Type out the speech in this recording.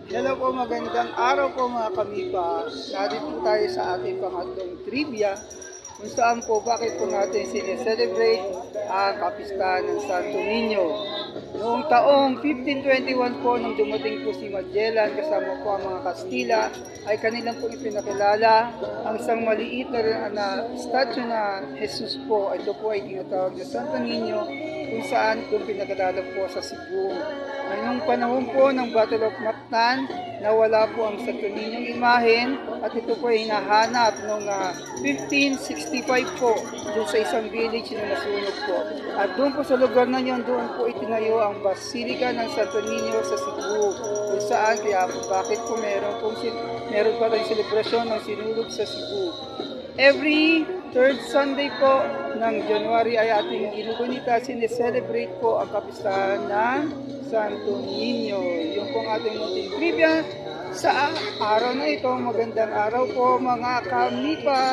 Hello po, magandang araw po mga kamipa. Narito po tayo sa ating pangatlong trivia kung saan po bakit po natin sineselebrate ang kapistahan ng Santo Niño. Noong taong 1521 po nang dumating po si Magellan kasama po ang mga Kastila ay kanilang po ipinakilala ang isang maliit na statue na Jesus po. Ito po ay tinatawag na Santo Niño kung saan po pinakilala po sa Cebu. Ngayong panahon po ng Battle of Mactan, nawala po ang Santo Niñong imahen at ito po ay hinahanap noong 1565 po doon sa isang village na nasunog po. At doon po sa lugar na yun, doon po itinayo ang Basilica ng Santo Niño sa Cebu. Kung saan, kaya bakit po meron pa tayong selebrasyon ng sinulog sa Cebu. Every third Sunday po ng January ay ating ginugunita, sineselebrate po ang kapistahan ng Santo Niño. Yung pong ating munting trivia sa araw na ito. Magandang araw po mga kamipa!